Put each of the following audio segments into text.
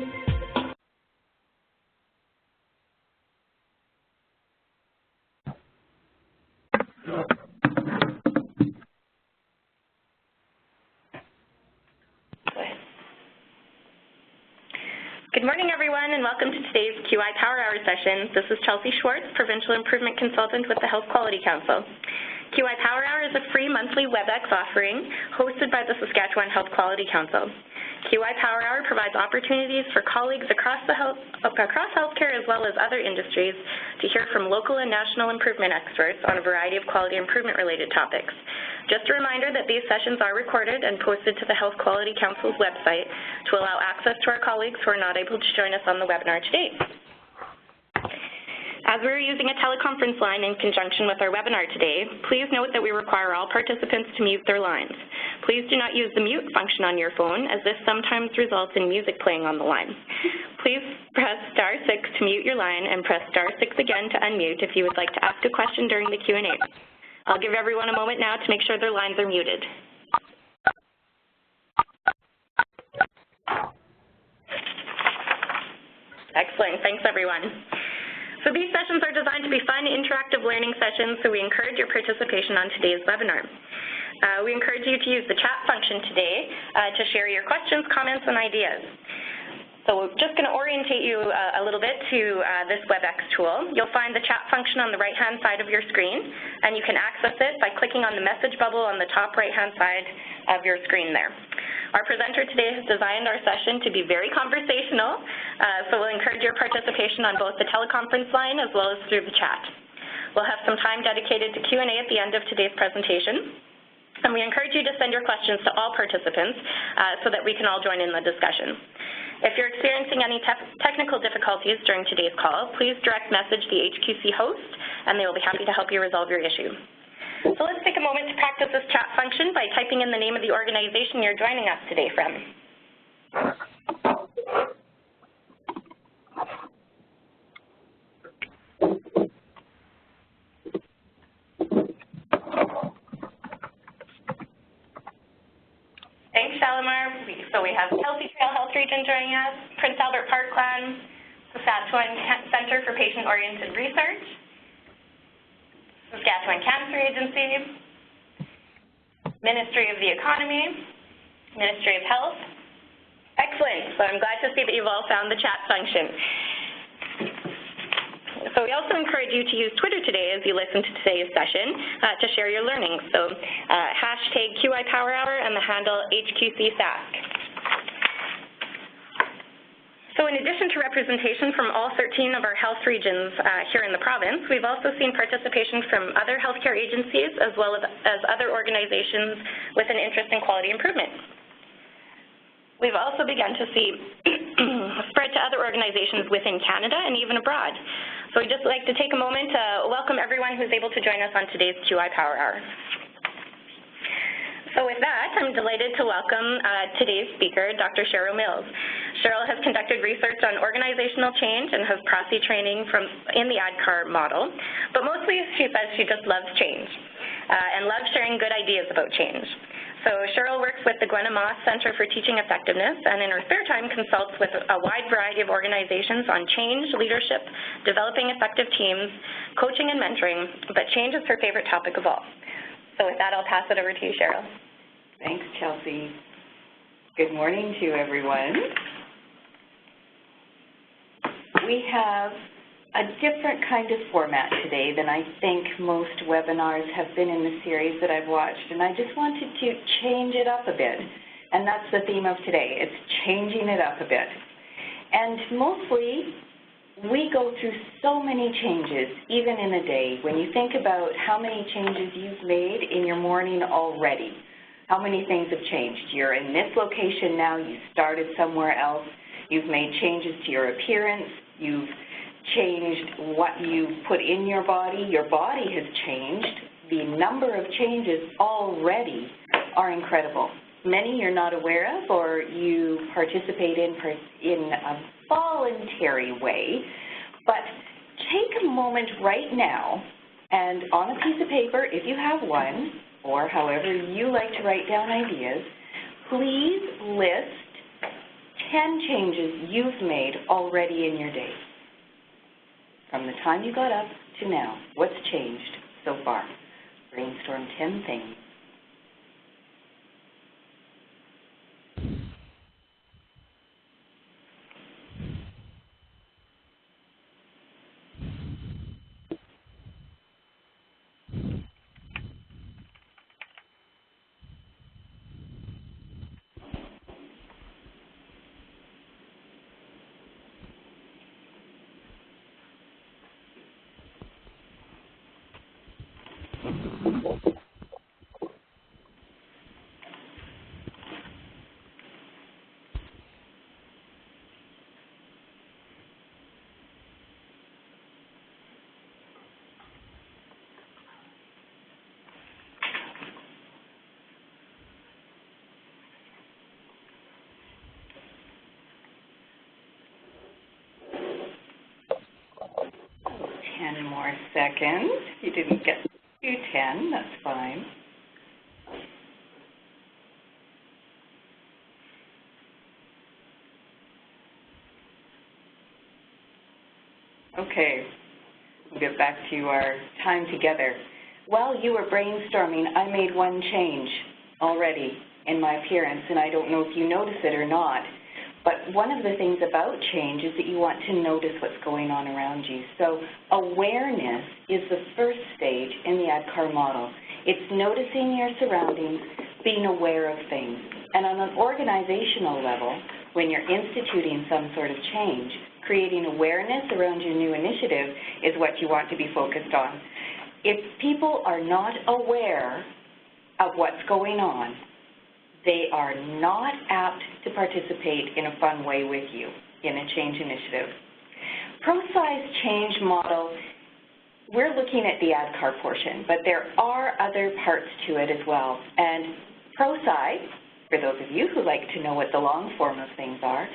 Good morning, everyone, and welcome to today's QI Power Hour session. This is Chelsea Schwartz, Provincial Improvement Consultant with the Health Quality Council. QI Power Hour is a free monthly WebEx offering hosted by the Saskatchewan Health Quality Council. QI Power Hour provides opportunities for colleagues across healthcare as well as other industries to hear from local and national improvement experts on a variety of quality improvement-related topics. Just a reminder that these sessions are recorded and posted to the Health Quality Council's website to allow access to our colleagues who are not able to join us on the webinar today. As we are using a teleconference line in conjunction with our webinar today, please note that we require all participants to mute their lines. Please do not use the mute function on your phone, as this sometimes results in music playing on the line. Please press *6 to mute your line and press *6 again to unmute if you would like to ask a question during the Q&A. I'll give everyone a moment now to make sure their lines are muted. Excellent. Thanks, everyone. So these sessions are designed to be fun, interactive learning sessions, so we encourage your participation on today's webinar. We encourage you to use the chat function today to share your questions, comments, and ideas. So we're just going to orientate you a little bit to this WebEx tool. You'll find the chat function on the right-hand side of your screen, and you can access it by clicking on the message bubble on the top right-hand side of your screen there. Our presenter today has designed our session to be very conversational, so we'll encourage your participation on both the teleconference line as well as through the chat. We'll have some time dedicated to Q&A at the end of today's presentation, and we encourage you to send your questions to all participants so that we can all join in the discussion. If you're experiencing any technical difficulties during today's call, please direct message the HQC host, and they will be happy to help you resolve your issue. So let's take a moment to practice this chat function by typing in the name of the organization you're joining us today from. Thanks, Shalimar. So we have Kelsey Trail Health Region joining us, Prince Albert Parkland, Saskatchewan Centre for Patient-Oriented Research, Saskatchewan Cancer Agency, Ministry of the Economy, Ministry of Health. Excellent. So I'm glad to see that you've all found the chat function. So we also encourage you to use Twitter today as you listen to today's session to share your learning. So hashtag QI Power Hour and the handle HQCChanger. So in addition to representation from all 13 of our health regions here in the province, we've also seen participation from other healthcare agencies as well as other organizations with an interest in quality improvement. We've also begun to see spread to other organizations within Canada and even abroad. So I'd just like to take a moment to welcome everyone who's able to join us on today's QI Power Hour. So with that, I'm delighted to welcome today's speaker, Dr. Sheryl Mills. Sheryl has conducted research on organizational change and has Prosci training in the ADKAR model, but mostly she says she just loves change and loves sharing good ideas about change. So Sheryl works with the Gwen Moss Center for Teaching Effectiveness and in her spare time consults with a wide variety of organizations on change, leadership, developing effective teams, coaching and mentoring, but change is her favorite topic of all. So with that, I'll pass it over to you, Sheryl. Thanks, Chelsea. Good morning to everyone. We have a different kind of format today than I think most webinars have been in the series that I've watched, and I just wanted to change it up a bit, and that's the theme of today. It's changing it up a bit. And mostly, we go through so many changes, even in a day. When you think about how many changes you've made in your morning already, how many things have changed? You're in this location now, you started somewhere else, you've made changes to your appearance, you've changed what you put in your body has changed. The number of changes already are incredible. Many you're not aware of or you participate in a voluntary way, but take a moment right now and on a piece of paper, if you have one, or however you like to write down ideas, please list 10 changes you've made already in your day. From the time you got up to now, what's changed so far? Brainstorm 10 things. More seconds. You didn't get to 10, that's fine. Okay, we'll get back to our time together. While you were brainstorming, I made one change already in my appearance, and I don't know if you notice it or not. But one of the things about change is that you want to notice what's going on around you. So awareness is the first stage in the ADKAR model. It's noticing your surroundings, being aware of things. And on an organizational level, when you're instituting some sort of change, creating awareness around your new initiative is what you want to be focused on. If people are not aware of what's going on, they are not apt to participate in a fun way with you in a change initiative. Prosci's change model, we're looking at the ADKAR portion, but there are other parts to it as well. And Prosci, for those of you who like to know what the long form of things are,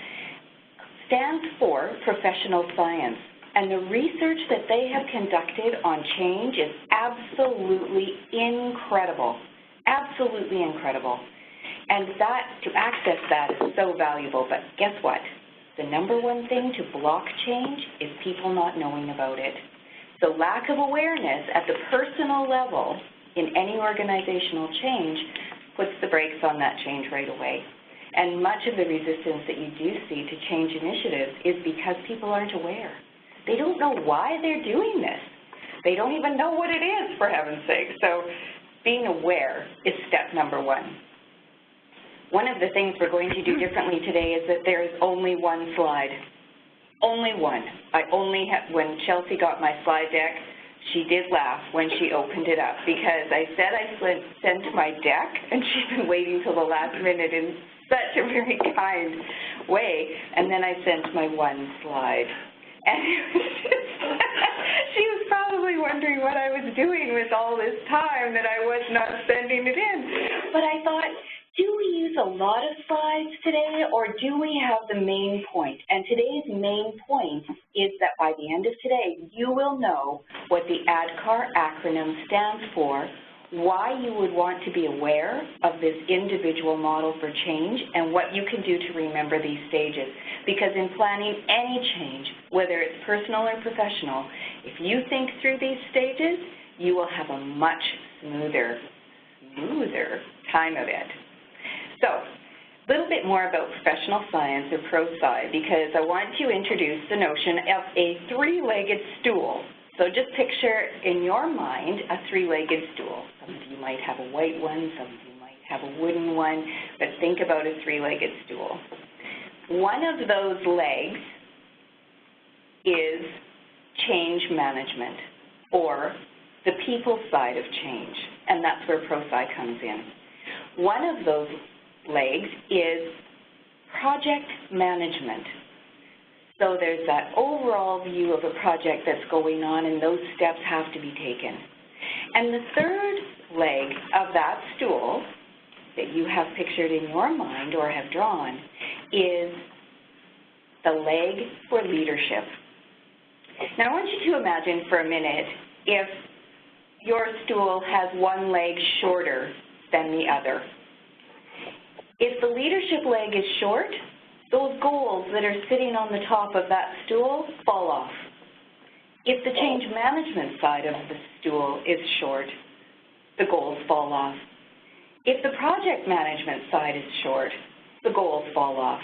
stands for professional science. And the research that they have conducted on change is absolutely incredible, absolutely incredible. And that, to access that is so valuable, but guess what? The number one thing to block change is people not knowing about it. So lack of awareness at the personal level in any organizational change puts the brakes on that change right away. And much of the resistance that you do see to change initiatives is because people aren't aware. They don't know why they're doing this. They don't even know what it is, for heaven's sake. So being aware is step number one. One of the things we're going to do differently today is that there is only one slide. Only one. When Chelsea got my slide deck, she did laugh when she opened it up because I said I sent my deck, and she's been waiting till the last minute in such a very kind way, and then I sent my one slide. And it was just, she was probably wondering what I was doing with all this time that I was not sending it in. But I thought, do we use a lot of slides today, or do we have the main point? And today's main point is that by the end of today, you will know what the ADKAR acronym stands for, why you would want to be aware of this individual model for change, and what you can do to remember these stages. Because in planning any change, whether it's personal or professional, if you think through these stages, you will have a much smoother time of it. So, a little bit more about professional science or Prosci, because I want to introduce the notion of a three-legged stool. So just picture in your mind a three-legged stool. Some of you might have a white one, some of you might have a wooden one, but think about a three-legged stool. One of those legs is change management, or the people side of change, and that's where Prosci comes in. One of those legs is project management. So there's that overall view of a project that's going on, and those steps have to be taken. And the third leg of that stool that you have pictured in your mind or have drawn is the leg for leadership. Now I want you to imagine for a minute if your stool has one leg shorter than the other. If the leadership leg is short, those goals that are sitting on the top of that stool fall off. If the change management side of the stool is short, the goals fall off. If the project management side is short, the goals fall off.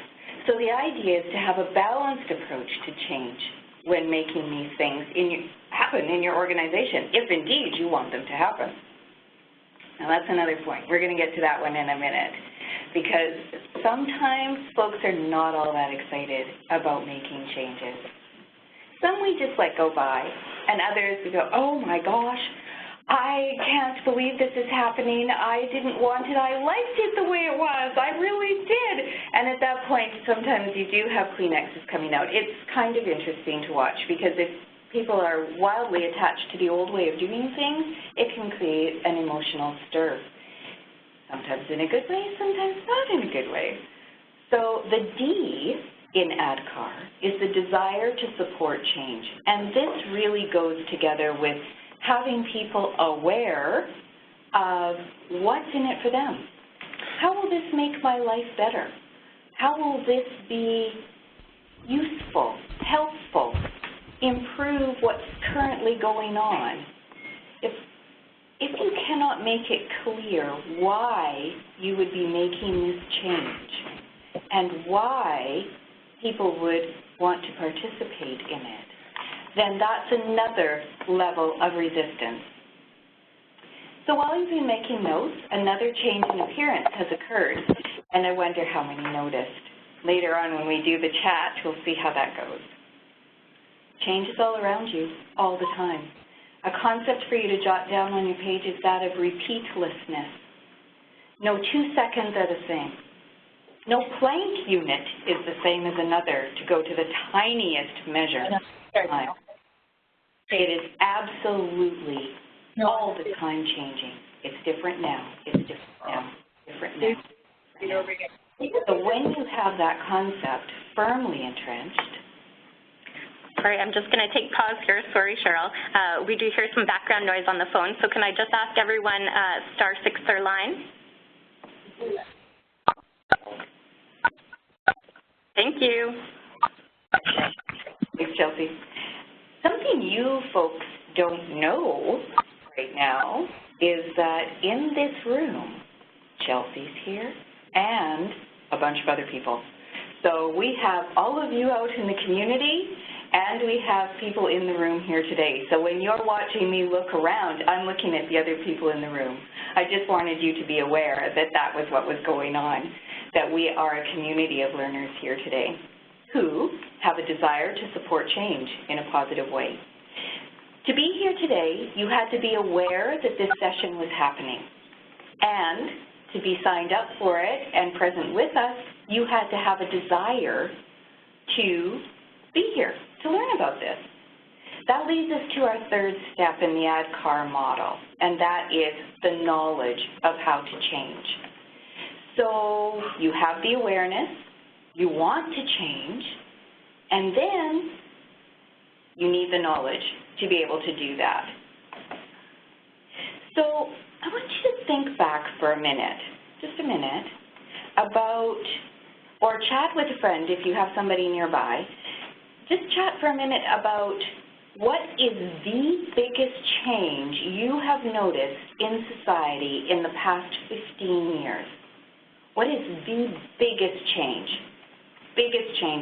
So the idea is to have a balanced approach to change when making these things happen in your organization, if indeed you want them to happen. Now that's another point. We're going to get to that one in a minute, because sometimes folks are not all that excited about making changes. Some we just let go by, and others we go, oh my gosh, I can't believe this is happening. I didn't want it. I liked it the way it was. I really did. And at that point, sometimes you do have Kleenexes coming out. It's kind of interesting to watch, because if people are wildly attached to the old way of doing things, it can create an emotional stir. Sometimes in a good way, sometimes not in a good way. So the D in ADKAR is the desire to support change. And this really goes together with having people aware of what's in it for them. How will this make my life better? How will this be useful, helpful, improve what's currently going on? If you cannot make it clear why you would be making this change and why people would want to participate in it, then that's another level of resistance. So while you've been making notes, another change in appearance has occurred, and I wonder how many noticed. Later on when we do the chat, we'll see how that goes. Change is all around you, all the time. A concept for you to jot down on your page is that of repeatlessness. No 2 seconds are the same. No Planck unit is the same as another, to go to the tiniest measure. It is absolutely all the time changing. It's different now. It's different now. Different now. So when you have that concept firmly entrenched. Sorry, I'm just going to take pause here. Sorry, Sheryl. We do hear some background noise on the phone, so can I just ask everyone *6 their line? Thank you. Thanks, Chelsea. Something you folks don't know right now is that in this room, Chelsea's here and a bunch of other people. So we have all of you out in the community, and we have people in the room here today. So when you're watching me look around, I'm looking at the other people in the room. I just wanted you to be aware that that was what was going on, that we are a community of learners here today who have a desire to support change in a positive way. To be here today, you had to be aware that this session was happening. And to be signed up for it and present with us, you had to have a desire to be here, to learn about this. That leads us to our third step in the ADKAR model, and that is the knowledge of how to change. So you have the awareness, you want to change, and then you need the knowledge to be able to do that. So I want you to think back for a minute, just a minute, about, or chat with a friend if you have somebody nearby. Just chat for a minute about what is the biggest change you have noticed in society in the past 15 years? What is the biggest change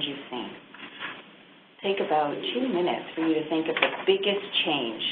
you've seen? Take about 2 minutes for you to think of the biggest change.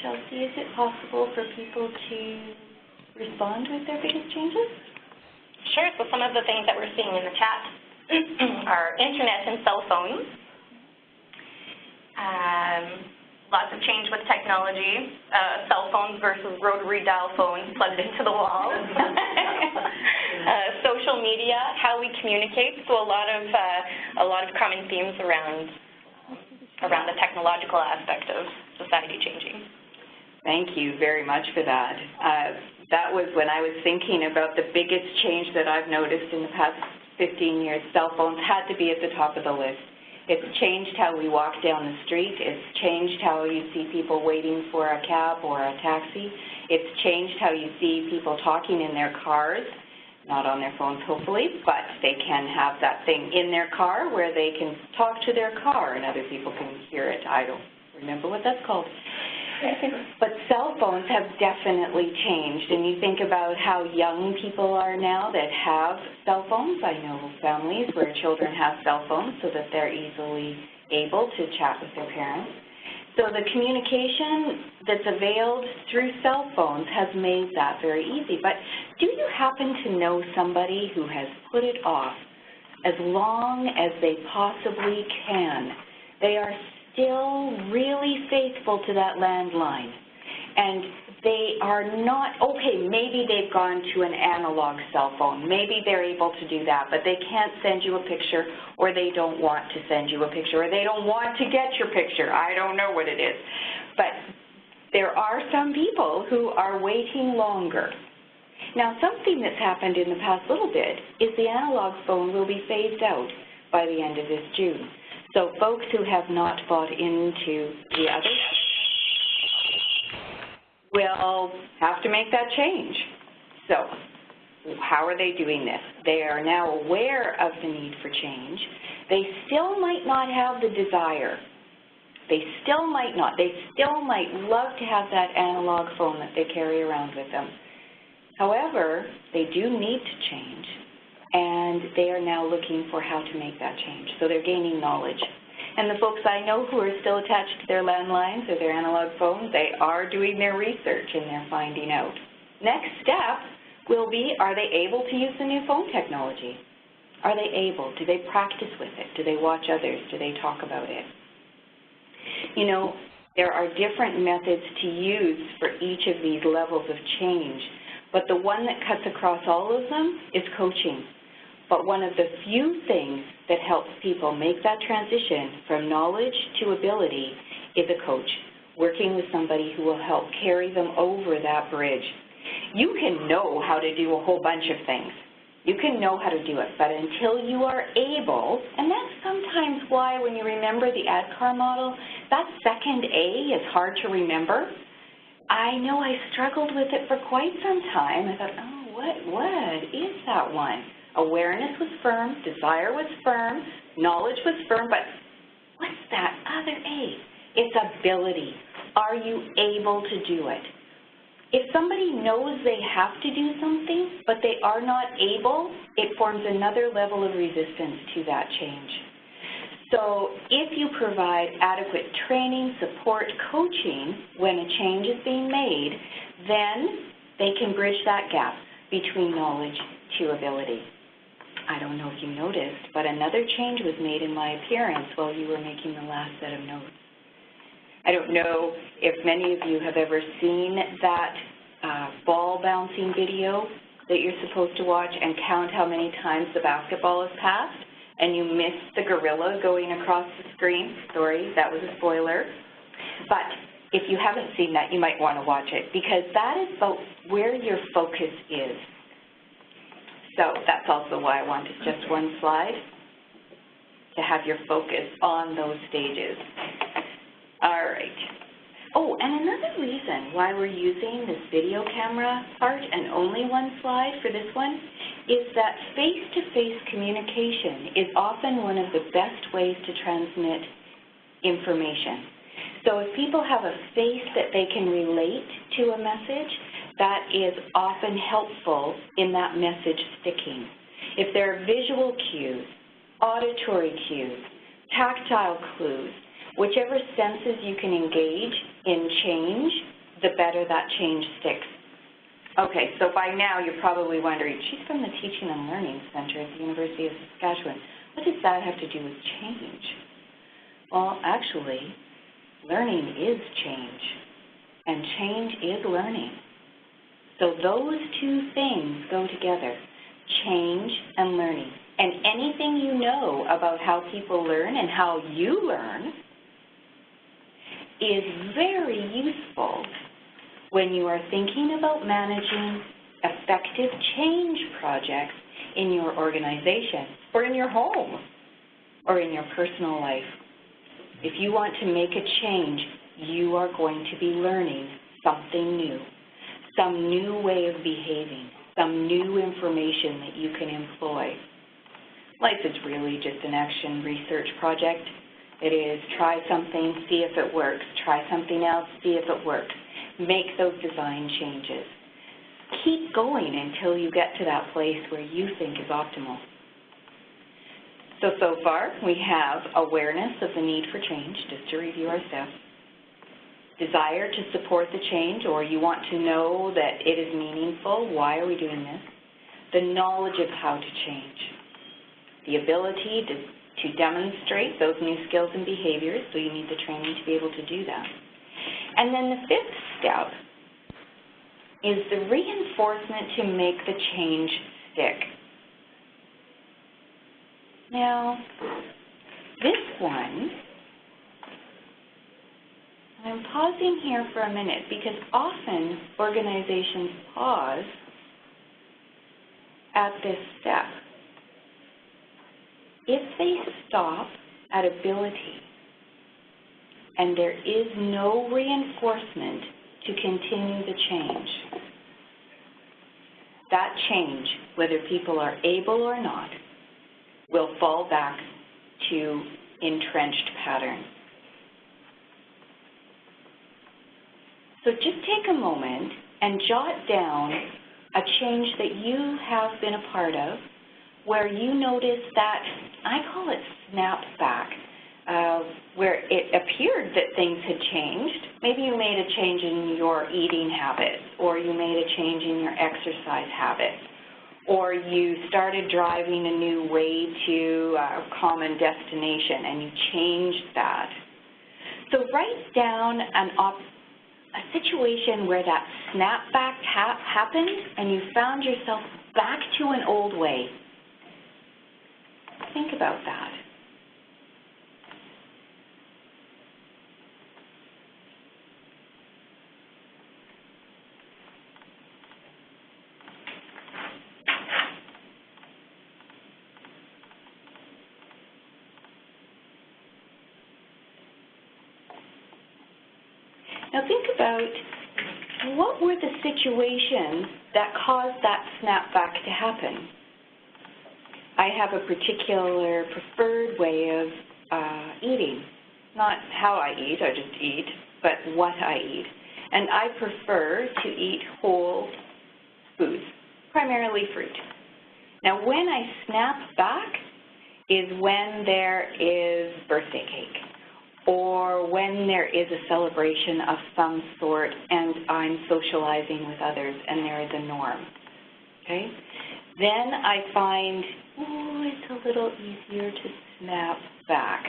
Chelsea, is it possible for people to respond with their biggest changes? Sure. So some of the things that we're seeing in the chat are internet and cell phones. lots of change with technology, cell phones versus rotary dial phones plugged into the wall. Social media, how we communicate, so a lot of common themes around the technological aspect of society changing. Thank you very much for that. That was when I was thinking about the biggest change that I've noticed in the past 15 years. Cell phones had to be at the top of the list. It's changed how we walk down the street. It's changed how you see people waiting for a cab or a taxi. It's changed how you see people talking in their cars, not on their phones hopefully, but they can have that thing in their car where they can talk to their car and other people can hear it. I don't remember what that's called. But cell phones have definitely changed, and you think about how young people are now that have cell phones. I know families where children have cell phones so that they're easily able to chat with their parents. So the communication that's availed through cell phones has made that very easy. But do you happen to know somebody who has put it off as long as they possibly can? They are still really faithful to that landline, and they are not, okay, maybe they've gone to an analog cell phone, maybe they're able to do that, but they can't send you a picture, or they don't want to send you a picture, or they don't want to get your picture. I don't know what it is, but there are some people who are waiting longer. Now, something that's happened in the past little bit is the analog phone will be phased out by the end of this June. So folks who have not bought into the other will have to make that change. So how are they doing this? They are now aware of the need for change. They still might not have the desire. They still might not. They still might love to have that analog phone that they carry around with them. However, they do need to change, and they are now looking for how to make that change. So they're gaining knowledge. And the folks I know who are still attached to their landlines or their analog phones, they are doing their research and they're finding out. Next step will be, are they able to use the new phone technology? Are they able? Do they practice with it? Do they watch others? Do they talk about it? You know, there are different methods to use for each of these levels of change, but the one that cuts across all of them is coaching. But one of the few things that helps people make that transition from knowledge to ability is a coach, working with somebody who will help carry them over that bridge. You can know how to do a whole bunch of things. You can know how to do it, but until you are able, and that's sometimes why when you remember the ADKAR model, that second A is hard to remember. I know I struggled with it for quite some time. I thought, oh, what is that one? Awareness was firm, desire was firm, knowledge was firm, but what's that other A? It's ability. Are you able to do it? If somebody knows they have to do something, but they are not able, it forms another level of resistance to that change. So if you provide adequate training, support, coaching when a change is being made, then they can bridge that gap between knowledge to ability. I don't know if you noticed, but another change was made in my appearance while you were making the last set of notes. I don't know if many of you have ever seen that ball bouncing video that you're supposed to watch and count how many times the basketball is passed, and you missed the gorilla going across the screen. Sorry, that was a spoiler. But if you haven't seen that, you might want to watch it, because that is about where your focus is. So that's also why I wanted just one slide, to have your focus on those stages. All right. Oh, and another reason why we're using this video camera part and only one slide for this one is that face-to-face communication is often one of the best ways to transmit information. So if people have a face that they can relate to a message, that is often helpful in that message sticking. If there are visual cues, auditory cues, tactile clues, whichever senses you can engage in change, the better that change sticks. Okay, so by now you're probably wondering, she's from the Teaching and Learning Center at the University of Saskatchewan. What does that have to do with change? Well, actually, learning is change, and change is learning. So those two things go together, change and learning. And anything you know about how people learn and how you learn is very useful when you are thinking about managing effective change projects in your organization or in your home or in your personal life. If you want to make a change, you are going to be learning something new, some new way of behaving, some new information that you can employ. Life is really just an action research project. It is try something, see if it works, try something else, see if it works. Make those design changes. Keep going until you get to that place where you think is optimal. So far we have awareness of the need for change, just to review our steps. Desire to support the change, or you want to know that it is meaningful. Why are we doing this? The knowledge of how to change. The ability to demonstrate those new skills and behaviors, so you need the training to be able to do that. And then the fifth step is the reinforcement to make the change stick. Now, this one, I'm pausing here for a minute because often organizations pause at this step. If they stop at ability and there is no reinforcement to continue the change, that change, whether people are able or not, will fall back to entrenched patterns. So just take a moment and jot down a change that you have been a part of where you notice that, I call it snapback, where it appeared that things had changed. Maybe you made a change in your eating habits, or you made a change in your exercise habits, or you started driving a new way to a common destination and you changed that. So write down a situation where that snapback happened and you found yourself back to an old way. Think about that. Now think about what were the situations that caused that snapback to happen. I have a particular preferred way of eating. Not how I eat, I just eat, but what I eat. And I prefer to eat whole foods, primarily fruit. Now when I snap back is when there is birthday cake, or when there is a celebration of some sort and I'm socializing with others and there is a norm, okay? Then I find, it's a little easier to snap back.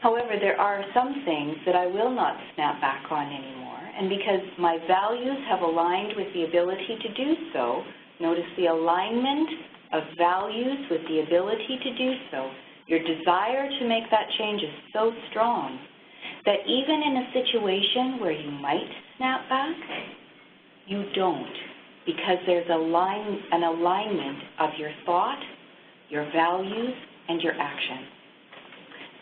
However, there are some things that I will not snap back on anymore, and because my values have aligned with the ability to do so, notice the alignment of values with the ability to do so, your desire to make that change is so strong that even in a situation where you might snap back, you don't, because there's an alignment of your thought, your values, and your action.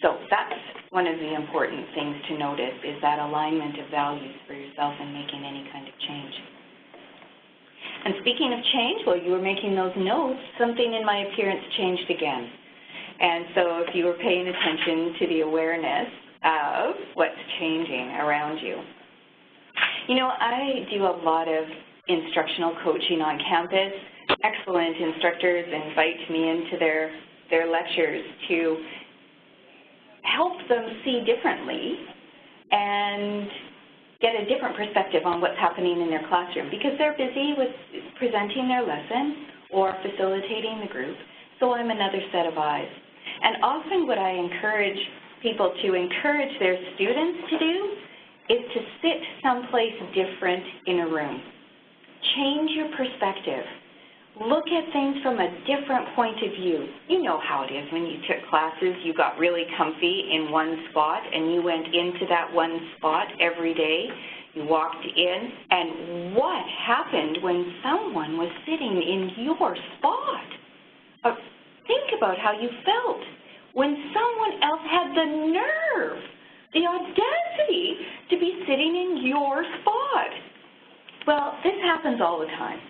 So that's one of the important things to notice, is that alignment of values for yourself in making any kind of change. And speaking of change, while you were making those notes, something in my appearance changed again. And so if you were paying attention to the awareness of what's changing around you. You know, I do a lot of instructional coaching on campus. Excellent instructors invite me into their lectures to help them see differently and get a different perspective on what's happening in their classroom, because they're busy with presenting their lesson or facilitating the group, so I'm another set of eyes. And often what I encourage people to encourage their students to do is to sit someplace different in a room. Change your perspective. Look at things from a different point of view. You know how it is when you took classes, you got really comfy in one spot and you went into that one spot every day. You walked in, and what happened when someone was sitting in your spot? Think about how you felt when someone else had the nerve, the audacity to be sitting in your spot. Well, this happens all the time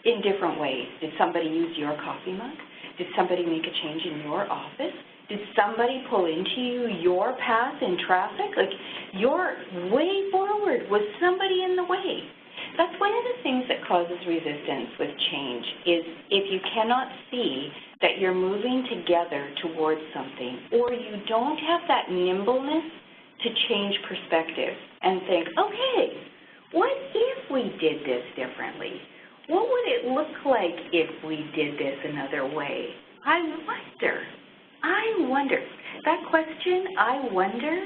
in different ways. Did somebody use your coffee mug? Did somebody make a change in your office? Did somebody pull into you your path in traffic? Like, your way forward, was somebody in the way? That's one of the things that causes resistance with change, is if you cannot see that you're moving together towards something, or you don't have that nimbleness to change perspective and think, okay, what if we did this differently? What would it look like if we did this another way? I wonder. That question, I wonder,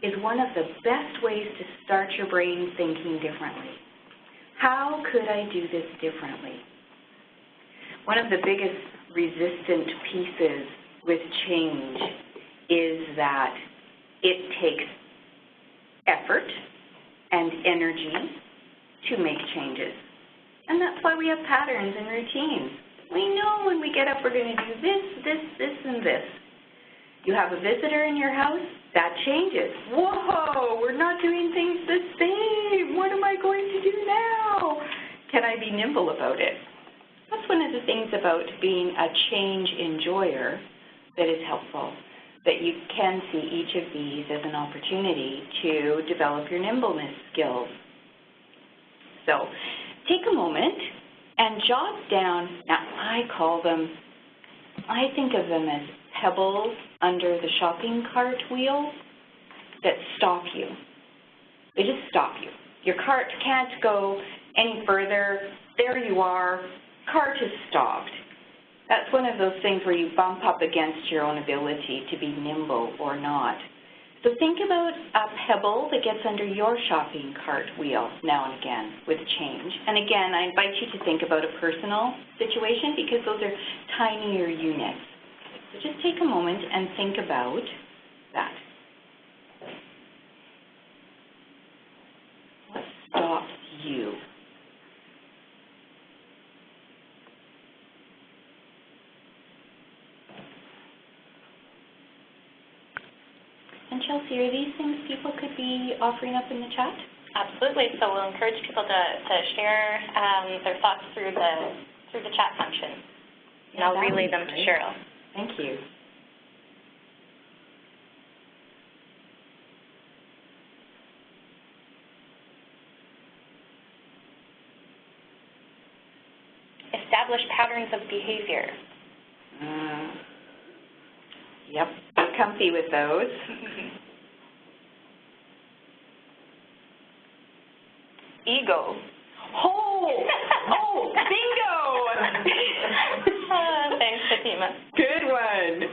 is one of the best ways to start your brain thinking differently. How could I do this differently? One of the biggest resistant pieces with change is that it takes effort and energy to make changes. And that's why we have patterns and routines. We know when we get up we're going to do this, and this. You have a visitor in your house, that changes. Whoa, we're not doing things the same. What am I going to do now? Can I be nimble about it? That's one of the things about being a change enjoyer that is helpful, that you can see each of these as an opportunity to develop your nimbleness skills. So take a moment and jot down, now I think of them as pebbles under the shopping cart wheel that stop you. They just stop you. Your cart can't go any further. There you are. Cart is stopped. That's one of those things where you bump up against your own ability to be nimble or not. So think about a pebble that gets under your shopping cart wheel now and again with change. And again, I invite you to think about a personal situation because those are tinier units. So just take a moment and think about that. What stops you? And Chelsea, are these things people could be offering up in the chat? Absolutely. So we'll encourage people to share their thoughts through the chat function. And I'll relay them to Sheryl. Thank you. Establish patterns of behavior. Yep, be comfy with those. Ego. Oh, bingo! Thanks, Fatima. Good one.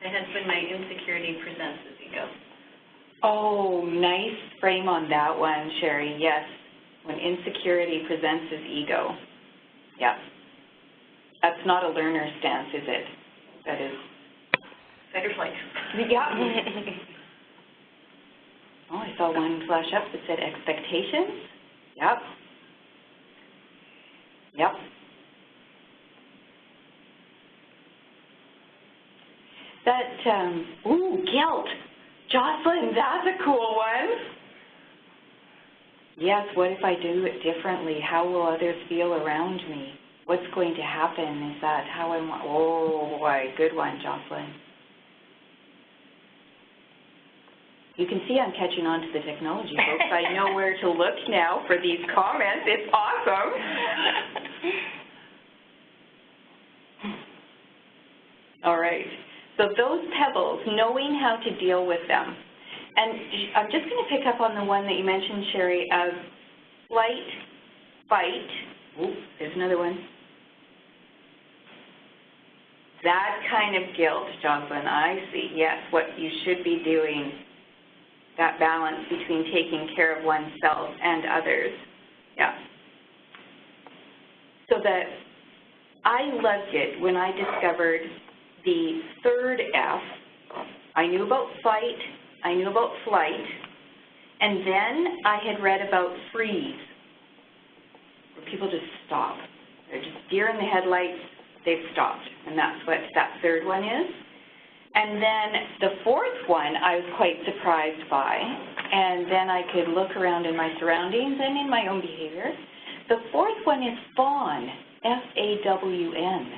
It has been my insecurity presents as ego. Oh, nice frame on that one, Sherry. Yes, when insecurity presents as ego. Yep. That's not a learner stance, is it? That is Fight or flight. Yeah. Oh, I saw one flash up that said expectations. Yep. Yep. That, guilt. Jocelyn, that's a cool one. Yes, what if I do it differently? How will others feel around me? What's going to happen? Is that how I want? Oh, boy, good one, Jocelyn. You can see I'm catching on to the technology, folks. I know where to look now for these comments. It's awesome. All right. So those pebbles, knowing how to deal with them. And I'm just going to pick up on the one that you mentioned, Sherry, of flight, fight. Ooh, there's another one. That kind of guilt, Jocelyn, I see. Yes, what you should be doing, that balance between taking care of oneself and others. Yeah. So that I loved it when I discovered the third F. I knew about fight, I knew about flight, and then I had read about freeze, where people just stop. They're just deer in the headlights, they've stopped, and that's what that third one is. And then the fourth one I was quite surprised by, and then I could look around in my surroundings and in my own behavior. The fourth one is fawn, F-A-W-N.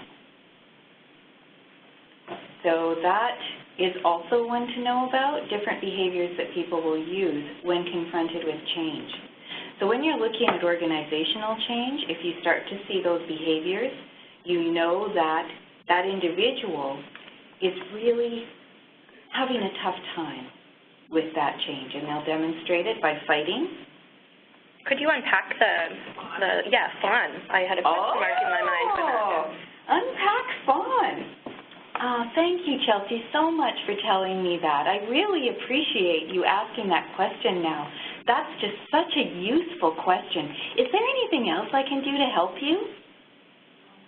So that is also one to know about, different behaviors that people will use when confronted with change. So when you're looking at organizational change, if you start to see those behaviors, you know that that individual is really having a tough time with that change, and they'll demonstrate it by fighting. Could you unpack yeah, fawn? I had a question mark in my mind for that. Unpack fawn. Thank you, Chelsea, so much for telling me that. I really appreciate you asking that question now. That's just such a useful question. Is there anything else I can do to help you?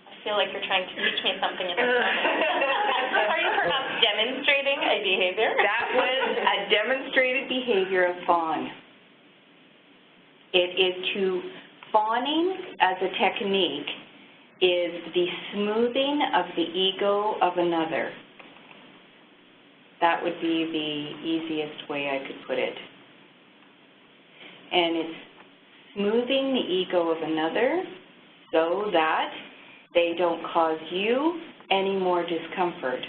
I feel like you're trying to teach me something in this moment. Are you perhaps demonstrating a behavior? That was a demonstrated behavior of fawn. It is fawning as a technique is the smoothing of the ego of another. That would be the easiest way I could put it. And it's smoothing the ego of another so that they don't cause you any more discomfort.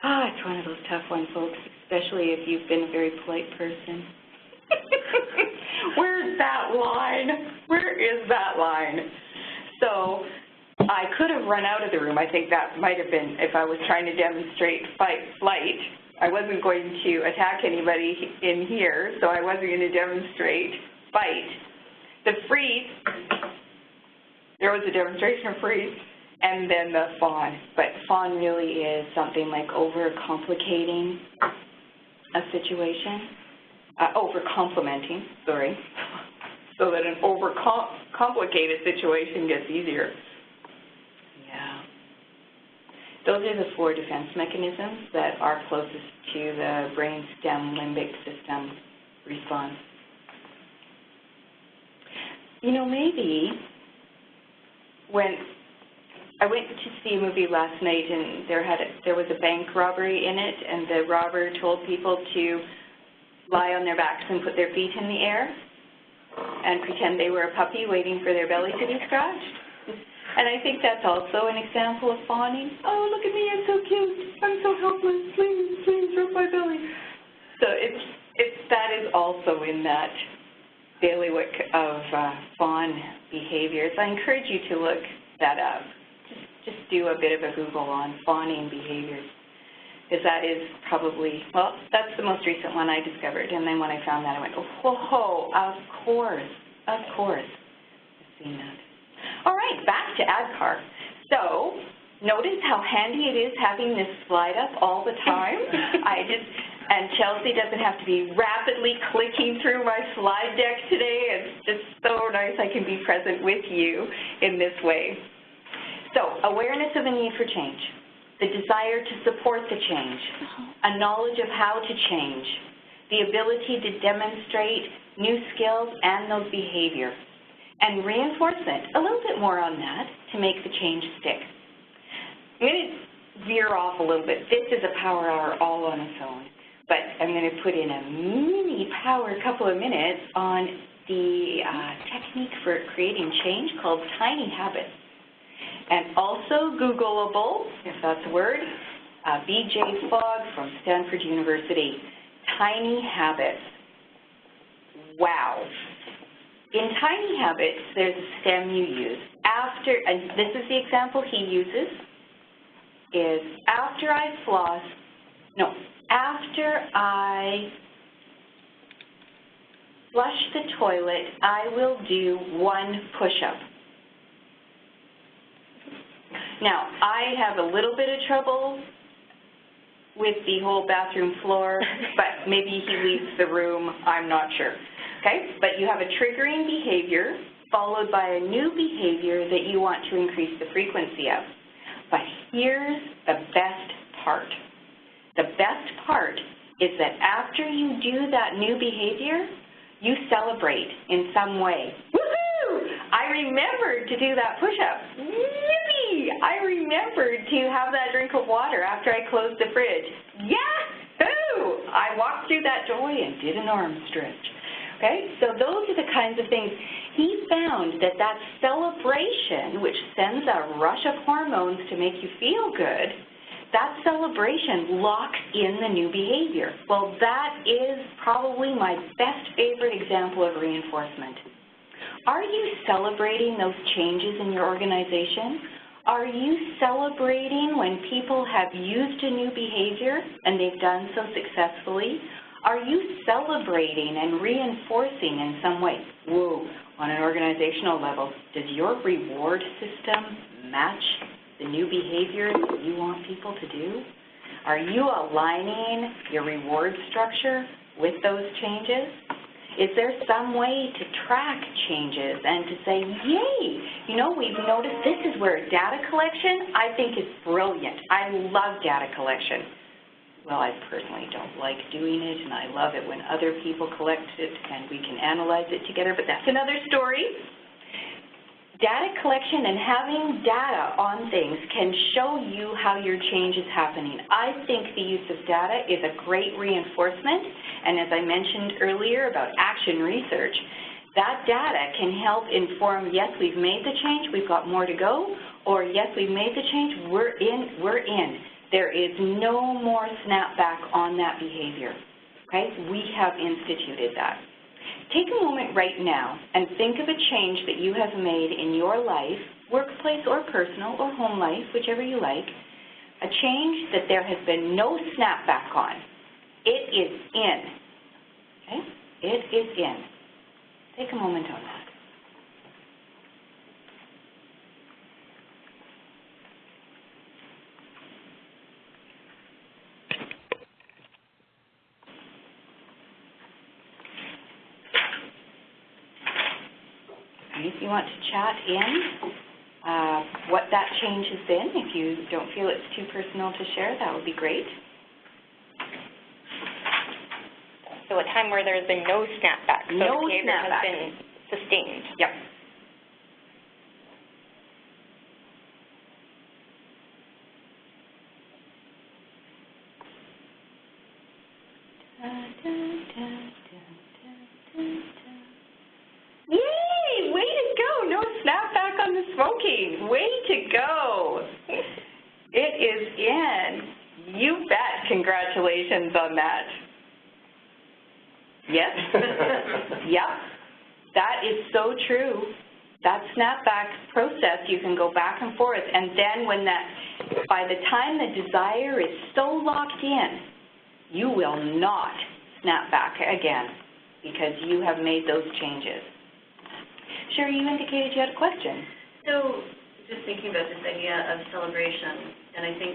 It's one of those tough ones, folks, especially if you've been a very polite person. Where's that line? Where is that line? So I could have run out of the room. I think that might have been, if I was trying to demonstrate flight, I wasn't going to attack anybody in here, so I wasn't going to demonstrate fight. The freeze, there was a demonstration of freeze, and then the fawn. But fawn really is something like over-complicating a situation. Over-complimenting, sorry, so that an over-complicated situation gets easier. Yeah. Those are the 4 defense mechanisms that are closest to the brainstem limbic system response. You know, maybe when I went to see a movie last night and there was a bank robbery in it, and the robber told people to lie on their backs and put their feet in the air and pretend they were a puppy waiting for their belly to be scratched. And I think that's also an example of fawning. Oh, look at me, I'm so cute. I'm so helpless. Please, please rub my belly. So that is also in that bailiwick of fawn behaviors. I encourage you to look that up. Just do a bit of a Google on fawning behaviors, because that is probably, well, that's the most recent one I discovered. And then when I found that, I went, oh, of course, I've seen that. All right, back to ADKAR. So notice how handy it is having this slide up all the time. And Chelsea doesn't have to be rapidly clicking through my slide deck today. It's just so nice I can be present with you in this way. So awareness of a need for change. The desire to support the change, a knowledge of how to change, the ability to demonstrate new skills and those behaviors, and reinforcement, a little bit more on that to make the change stick. I'm going to veer off a little bit. This is a power hour all on its own, but I'm going to put in a mini power couple of minutes on the technique for creating change called tiny habits. And also Googleable, if that's a word, B.J. Fogg from Stanford University, tiny habits. Wow. In tiny habits, there's a stem you use. And this is the example he uses, is after I flush the toilet, I will do 1 push-up. Now, I have a little bit of trouble with the whole bathroom floor, but maybe he leaves the room, I'm not sure. Okay, but you have a triggering behavior followed by a new behavior that you want to increase the frequency of. But here's the best part. The best part is that after you do that new behavior, you celebrate in some way. Woohoo! I remembered to do that push-up. Yippee! I remembered to have that drink of water after I closed the fridge. Yahoo! I walked through that doorway and did an arm stretch. Okay, so those are the kinds of things. He found that that celebration, which sends a rush of hormones to make you feel good, that celebration locks in the new behavior. Well, that is probably my best favorite example of reinforcement. Are you celebrating those changes in your organization? Are you celebrating when people have used a new behavior and they've done so successfully? Are you celebrating and reinforcing in some way? Whoa, on an organizational level, does your reward system match the new behavior that you want people to do? Are you aligning your reward structure with those changes? Is there some way to track changes and to say, yay, you know, we've noticed this is where data collection, I think, is brilliant. I love data collection. Well, I personally don't like doing it, and I love it when other people collect it and we can analyze it together, but that's another story. Data collection and having data on things can show you how your change is happening. I think the use of data is a great reinforcement, and as I mentioned earlier about action research, that data can help inform, yes, we've made the change, we've got more to go, or yes, we've made the change, we're in. There is no more snapback on that behavior, okay? We have instituted that. Take a moment right now and think of a change that you have made in your life, workplace or personal or home life, whichever you like, a change that there has been no snapback on. It is in, okay? It is in. Take a moment on that. If you want to chat in what that change has been, if you don't feel it's too personal to share, that would be great. So a time where there's been no snapback, so the behavior has been sustained. Yep. Yay! Way to go! No snapback on the smoking. Way to go! It is in. You bet. Congratulations on that. Yes? Yep. That is so true. That snapback process, you can go back and forth, and then when that, by the time the desire is so locked in, you will not snap back again because you have made those changes. Sheryl, you indicated you had a question. So just thinking about this idea of celebration, and I think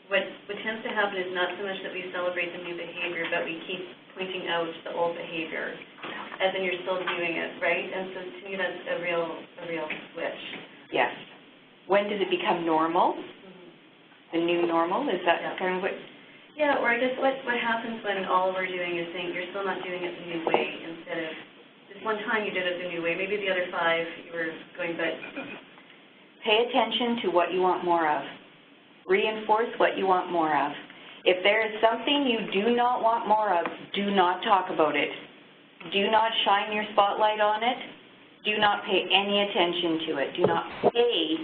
what tends to happen is not so much that we celebrate the new behavior, but we keep pointing out the old behavior, as in you're still doing it, right? And so to me, that's a real switch. Yes. When does it become normal? The new normal? Is that kind of what? Yeah, or I guess what happens when all we're doing is saying you're still not doing it the new way instead of this one time you did it the new way. Maybe the other 5 you were going, but. Pay attention to what you want more of. Reinforce what you want more of. If there is something you do not want more of, do not talk about it. Do not shine your spotlight on it. Do not pay any attention to it. Do not pay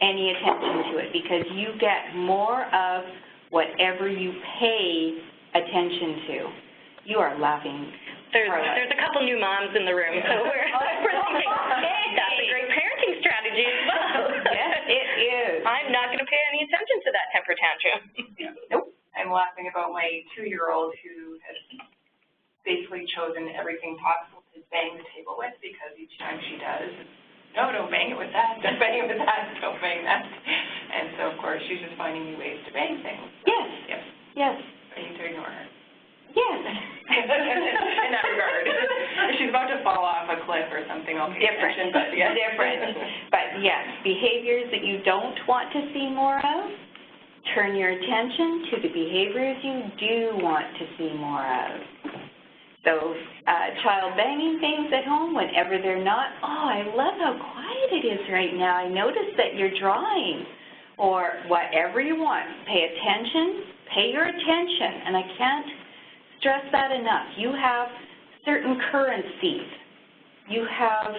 any attention to it because you get more of whatever you pay attention to. You are laughing. There's a couple new moms in the room, so we're thinking, hey, that's a great parenting strategy as well. Yes, it is. I'm not going to pay any attention to that temper tantrum. Yeah. Nope. I'm laughing about my 2-year-old who has basically chosen everything possible to bang the table with because each time she does, no, don't bang it with that, don't bang it with that, don't bang that. And so, of course, she's just finding new ways to bang things. So, yes. Yes. Yes. I need to ignore her. Yes. In that regard. If she's about to fall off a cliff or something, I'll pay attention, but yes. Different. But yes, behaviors that you don't want to see more of, turn your attention to the behaviors you do want to see more of. So child banging things at home whenever they're not, oh, I love how quiet it is right now. I noticed that you're drawing. Or whatever you want, pay attention, pay your attention. And I can't stress that enough. You have certain currencies. You have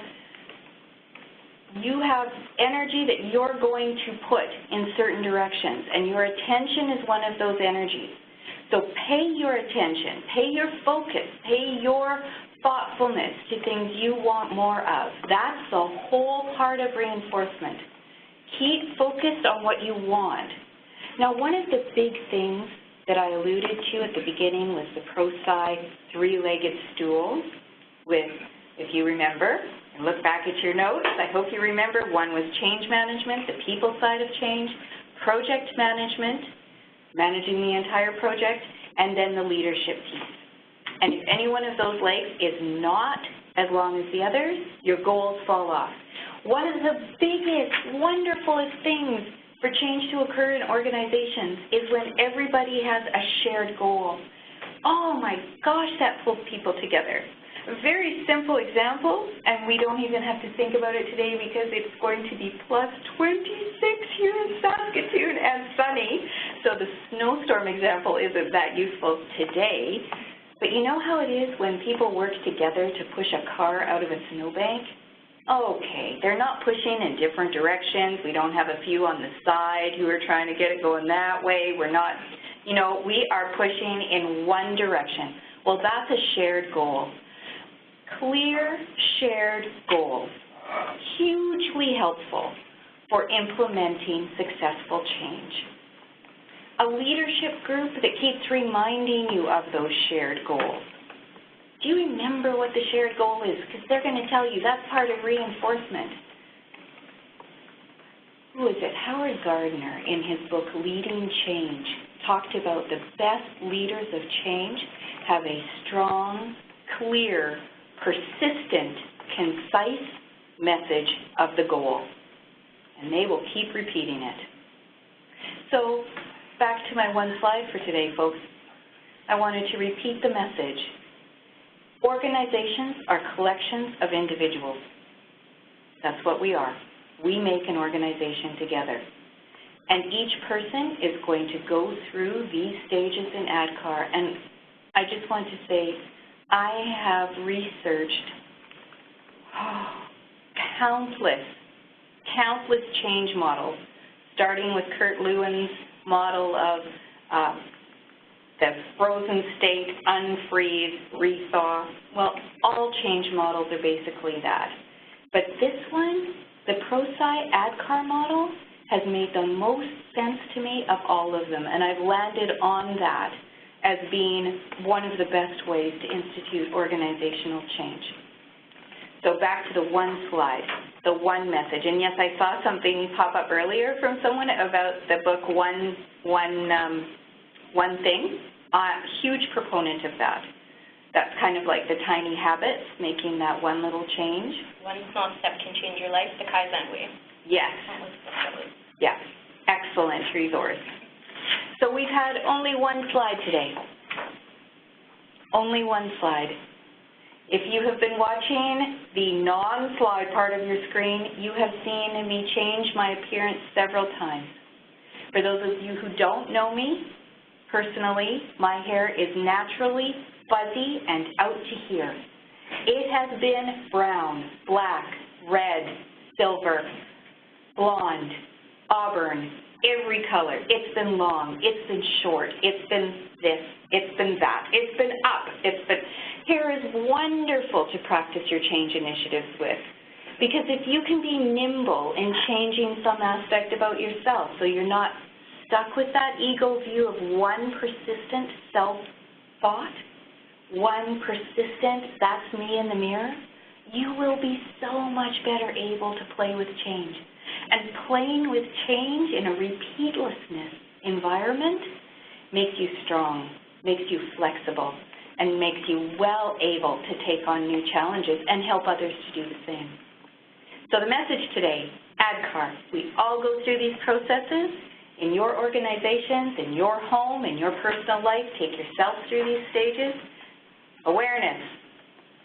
energy that you're going to put in certain directions, and your attention is one of those energies. So pay your attention, pay your focus, pay your thoughtfulness to things you want more of. That's the whole part of reinforcement. Keep focused on what you want. Now, one of the big things that I alluded to at the beginning was the Prosci three-legged stool with, if you remember, and look back at your notes, I hope you remember, one was change management, the people side of change, project management, managing the entire project, and then the leadership piece. And if any one of those legs is not as long as the others, your goals fall off. One of the biggest, wonderfulest things for change to occur in organizations is when everybody has a shared goal. Oh my gosh, that pulls people together. A very simple example, and we don't even have to think about it today because it's going to be plus 26 here in Saskatchewan and sunny, so the snowstorm example isn't that useful today. But you know how it is when people work together to push a car out of a snowbank? Okay, they're not pushing in different directions. We don't have a few on the side who are trying to get it going that way. We're not, you know, we are pushing in one direction. Well, that's a shared goal. Clear, shared goals, hugely helpful for implementing successful change. A leadership group that keeps reminding you of those shared goals. Do you remember what the shared goal is? Because they're going to tell you that's part of reinforcement. Who is it? Howard Gardner, in his book Leading Change, talked about the best leaders of change have a strong, clear, persistent, concise message of the goal. And they will keep repeating it. So, back to my one slide for today, folks. I wanted to repeat the message. Organizations are collections of individuals. That's what we are. We make an organization together. And each person is going to go through these stages in ADKAR. And I just want to say, I have researched countless change models, starting with Kurt Lewin's model of the frozen state, unfreeze, rethaw. Well, all change models are basically that. But this one, the Prosci ADKAR model, has made the most sense to me of all of them, and I've landed on that as being one of the best ways to institute organizational change. So back to the one slide, the one message. And yes, I saw something pop up earlier from someone about the book One Thing. Huge proponent of that. That's kind of like the tiny habits, making that one little change. One small step can change your life, the Kaizen way. Yes. Yeah. Excellent resource. So we've had only one slide today. Only one slide. If you have been watching the non-slide part of your screen, you have seen me change my appearance several times. For those of you who don't know me, personally, my hair is naturally fuzzy and out to here. It has been brown, black, red, silver, blonde, auburn, every color. It's been long, it's been short, it's been this, it's been that, it's been up, it's been... Hair is wonderful to practice your change initiatives with, because if you can be nimble in changing some aspect about yourself so you're not stuck with that ego view of one persistent self-thought, one persistent, that's me in the mirror, you will be so much better able to play with change. And playing with change in a repeatlessness environment makes you strong, makes you flexible, and makes you well able to take on new challenges and help others to do the same. So the message today, ADKAR, we all go through these processes in your organizations, in your home, in your personal life. Take yourself through these stages. Awareness.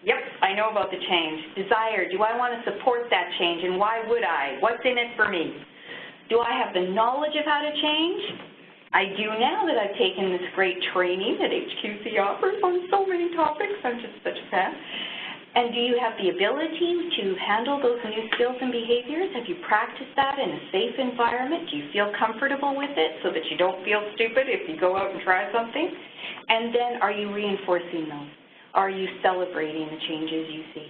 Yep, I know about the change. Desire, do I want to support that change, and why would I? What's in it for me? Do I have the knowledge of how to change? I do now that I've taken this great training that HQC offers on so many topics. I'm just such a fan. And do you have the ability to handle those new skills and behaviors? Have you practiced that in a safe environment? Do you feel comfortable with it so that you don't feel stupid if you go out and try something? And then are you reinforcing those? Are you celebrating the changes you see?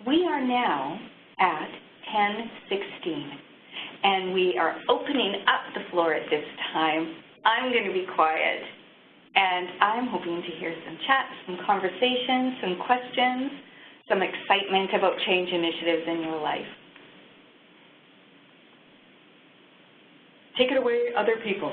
We are now at 10:16, and we are opening up the floor at this time. I'm going to be quiet, and I'm hoping to hear some chat, some conversations, some questions, some excitement about change initiatives in your life. Take it away, other people.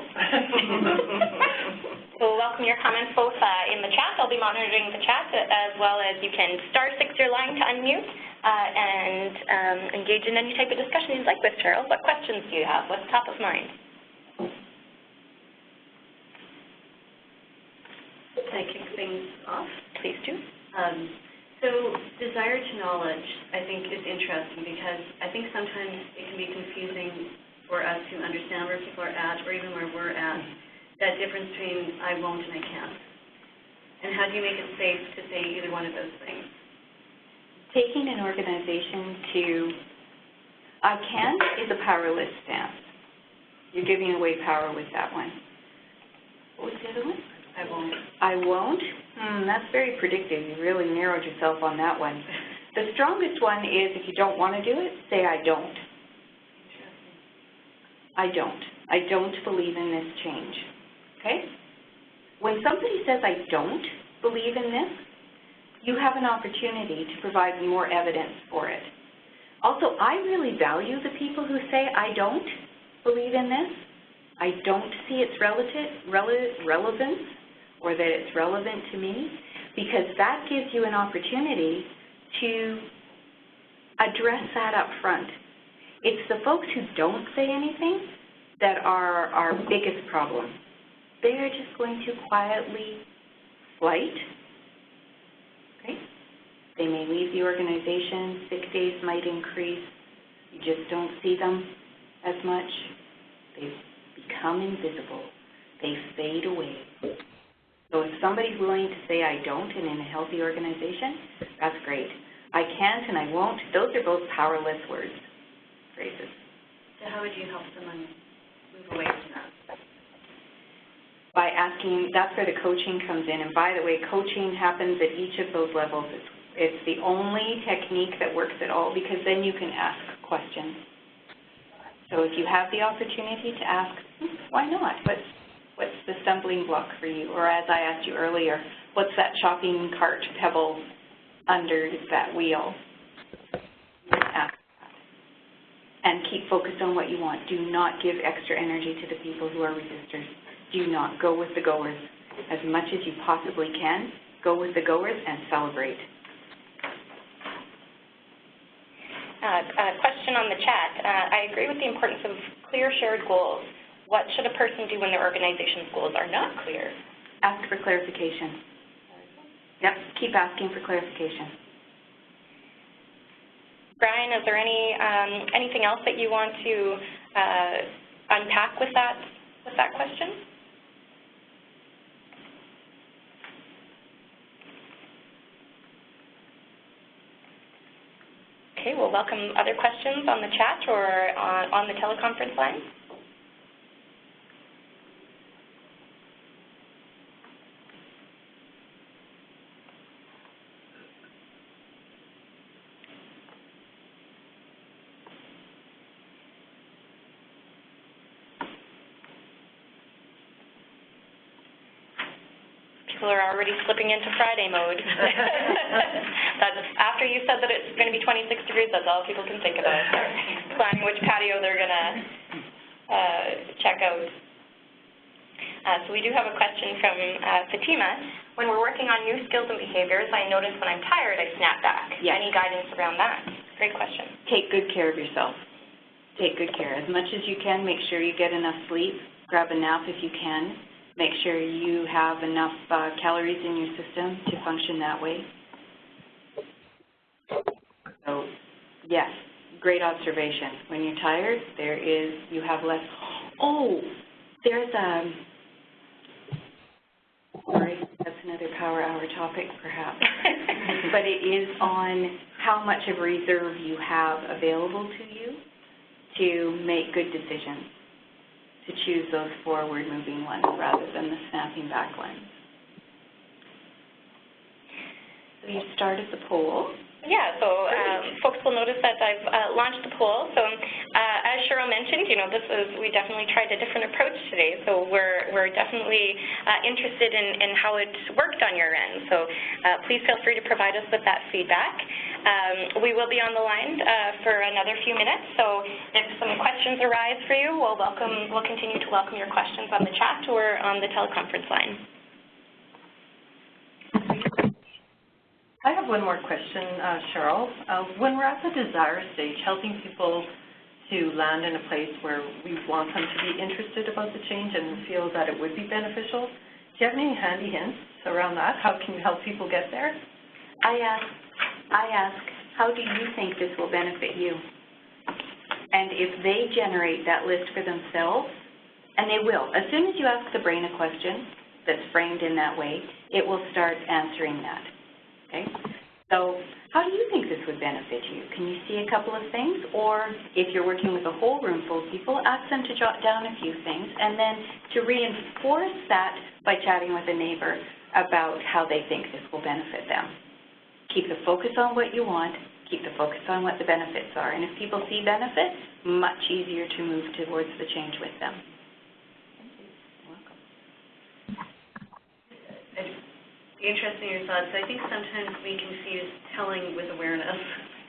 We'll welcome your comments both in the chat. I'll be monitoring the chat, as well as you can *6 your line to unmute and engage in any type of discussion you'd like with Sheryl. What questions do you have? What's top of mind? Can I kick things off? Please do. So desire to knowledge, I think, is interesting because I think sometimes it can be confusing for us to understand where people are at or even where we're at, that difference between I won't and I can't. And how do you make it safe to say either one of those things? Taking an organization to I can is a powerless stance. You're giving away power with that one. What was the other one? I won't. I won't? That's very predictive. You really narrowed yourself on that one. The strongest one is if you don't want to do it, say I don't. I don't. I don't believe in this change. Okay? When somebody says I don't believe in this, you have an opportunity to provide more evidence for it. Also, I really value the people who say I don't believe in this. I don't see its relevance or that it's relevant to me, because that gives you an opportunity to address that up front. It's the folks who don't say anything that are our biggest problem. They're just going to quietly flight. Okay? They may leave the organization. Sick days might increase. You just don't see them as much. They become invisible. They fade away. So if somebody's willing to say I don't and in a healthy organization, that's great. I can't and I won't, those are both powerless words, phrases. So how would you help someone move away from that? By asking, that's where the coaching comes in. And by the way, coaching happens at each of those levels. It's the only technique that works at all, because then you can ask questions. So if you have the opportunity to ask, why not? What's the stumbling block for you? Or as I asked you earlier, what's that shopping cart pebble under that wheel? Ask that. And keep focused on what you want. Do not give extra energy to the people who are resistors. Do not. Go with the goers. As much as you possibly can, go with the goers and celebrate. A question on the chat. I agree with the importance of clear shared goals. What should a person do when their organization's goals are not clear? Ask for clarification. Yep, keep asking for clarification. Brian, is there anything else that you want to unpack with that question? Okay, we'll welcome other questions on the chat or on the teleconference line. people are already slipping into Friday mode. That's after you said that it's going to be 26 degrees, that's all people can think about. Planning which patio they're going to check out. So we do have a question from Fatima. When we're working on new skills and behaviors, I notice when I'm tired, I snap back. Yes. Any guidance around that? Great question. Take good care of yourself. Take good care. As much as you can, make sure you get enough sleep. Grab a nap if you can. Make sure you have enough calories in your system to function that way. So, yes, great observation. When you're tired, you have less. Oh, there's sorry, that's another power hour topic perhaps. But it is on how much of a reserve you have available to you to make good decisions, to choose those forward-moving ones rather than the snapping back ones. So you started the poll. Yeah, so folks will notice that I've launched the poll. So as Sheryl mentioned, we definitely tried a different approach today. So we're definitely interested in how it worked on your end. So please feel free to provide us with that feedback. We will be on the line for another few minutes. So if some questions arise for you, we'll continue to welcome your questions on the chat or on the teleconference line. I have one more question, Sheryl. When we're at the desire stage, helping people to land in a place where we want them to be interested about the change and feel that it would be beneficial, do you have any handy hints around that? How can you help people get there? I ask, how do you think this will benefit you? And if they generate that list for themselves, and they will, as soon as you ask the brain a question that's framed in that way, it will start answering that. Okay? So how do you think this would benefit you? Can you see a couple of things? Or if you're working with a whole room full of people, ask them to jot down a few things and then to reinforce that by chatting with a neighbor about how they think this will benefit them. Keep the focus on what you want, keep the focus on what the benefits are. And if people see benefits, much easier to move towards the change with them. Interesting your thoughts. I think sometimes we confuse telling with awareness.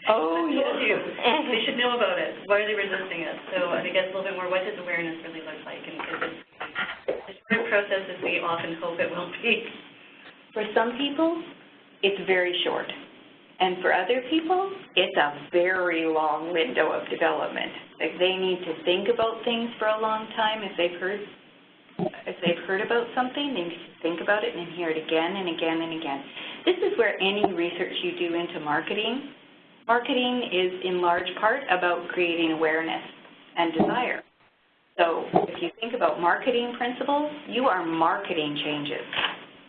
Oh, yes. They should know about it. Why are they resisting it? So I guess a little bit more, what does awareness really look like? And is it as short a process as we often hope it will be? For some people, it's very short. And for other people, it's a very long window of development. Like they need to think about things for a long time. If they've heard about something, they need to think about it and hear it again and again and again. This is where any research you do into marketing is in large part about creating awareness and desire. So if you think about marketing principles, you are marketing changes.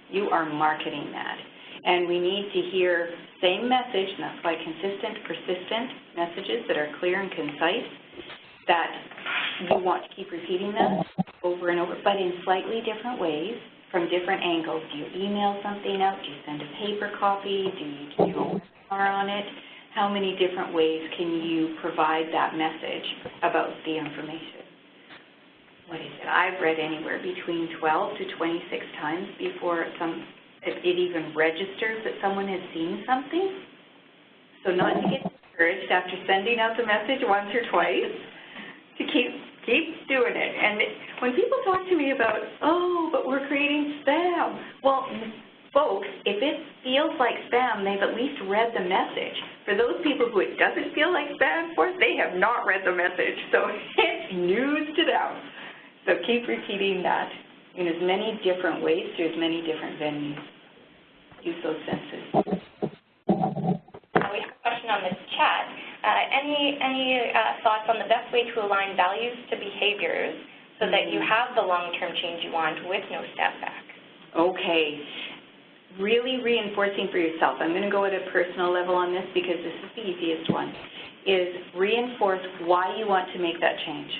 You are marketing that. And we need to hear same message, and that's why consistent, persistent messages that are clear and concise, that you want to keep repeating them over and over, but in slightly different ways, from different angles. Do you email something out? Do you send a paper copy? Do you do a webinar on it? How many different ways can you provide that message about the information? What is it? I've read anywhere between 12 to 26 times before it even registers that someone has seen something. So not to get discouraged after sending out the message once or twice, to keep doing it. And when people talk to me about, oh, but we're creating spam, well, folks, if it feels like spam, they've at least read the message. For those people who it doesn't feel like spam for, they have not read the message. So it's news to them. So keep repeating that in as many different ways through as many different venues. Use those senses. We have a question on the chat. Any thoughts on the best way to align values to behaviors so that you have the long-term change you want with no step back? Okay. Really reinforcing for yourself. I'm going to go at a personal level on this because this is the easiest one, is reinforce why you want to make that change.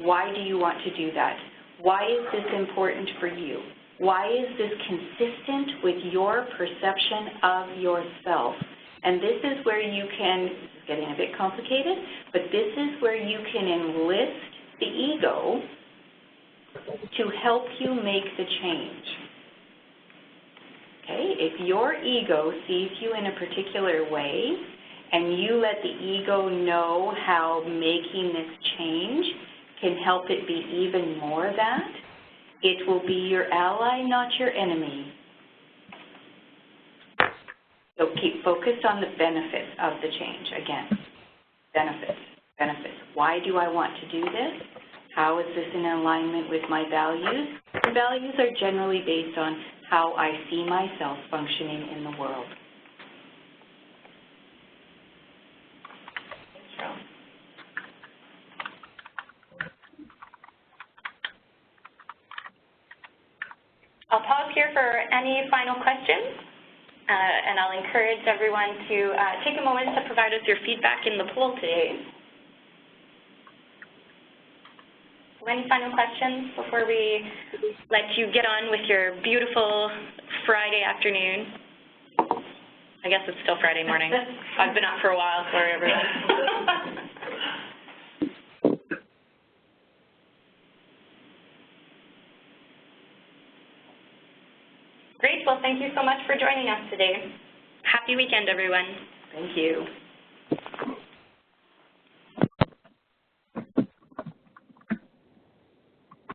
Why do you want to do that? Why is this important for you? Why is this consistent with your perception of yourself? And this is where you can, this is getting a bit complicated, but this is where you can enlist the ego to help you make the change. if your ego sees you in a particular way and you let the ego know how making this change can help it be even more that, it will be your ally, not your enemy. So keep focused on the benefits of the change. Again, benefits, benefits. Why do I want to do this? How is this in alignment with my values? And values are generally based on how I see myself functioning in the world. Thanks, Sheryl. I'll pause here for any final questions, and I'll encourage everyone to take a moment to provide us your feedback in the poll today. Any final questions before we let you get on with your beautiful Friday afternoon? I guess it's still Friday morning. I've been up for a while, sorry everyone. Great, well thank you so much for joining us today. Happy weekend, everyone. Thank you.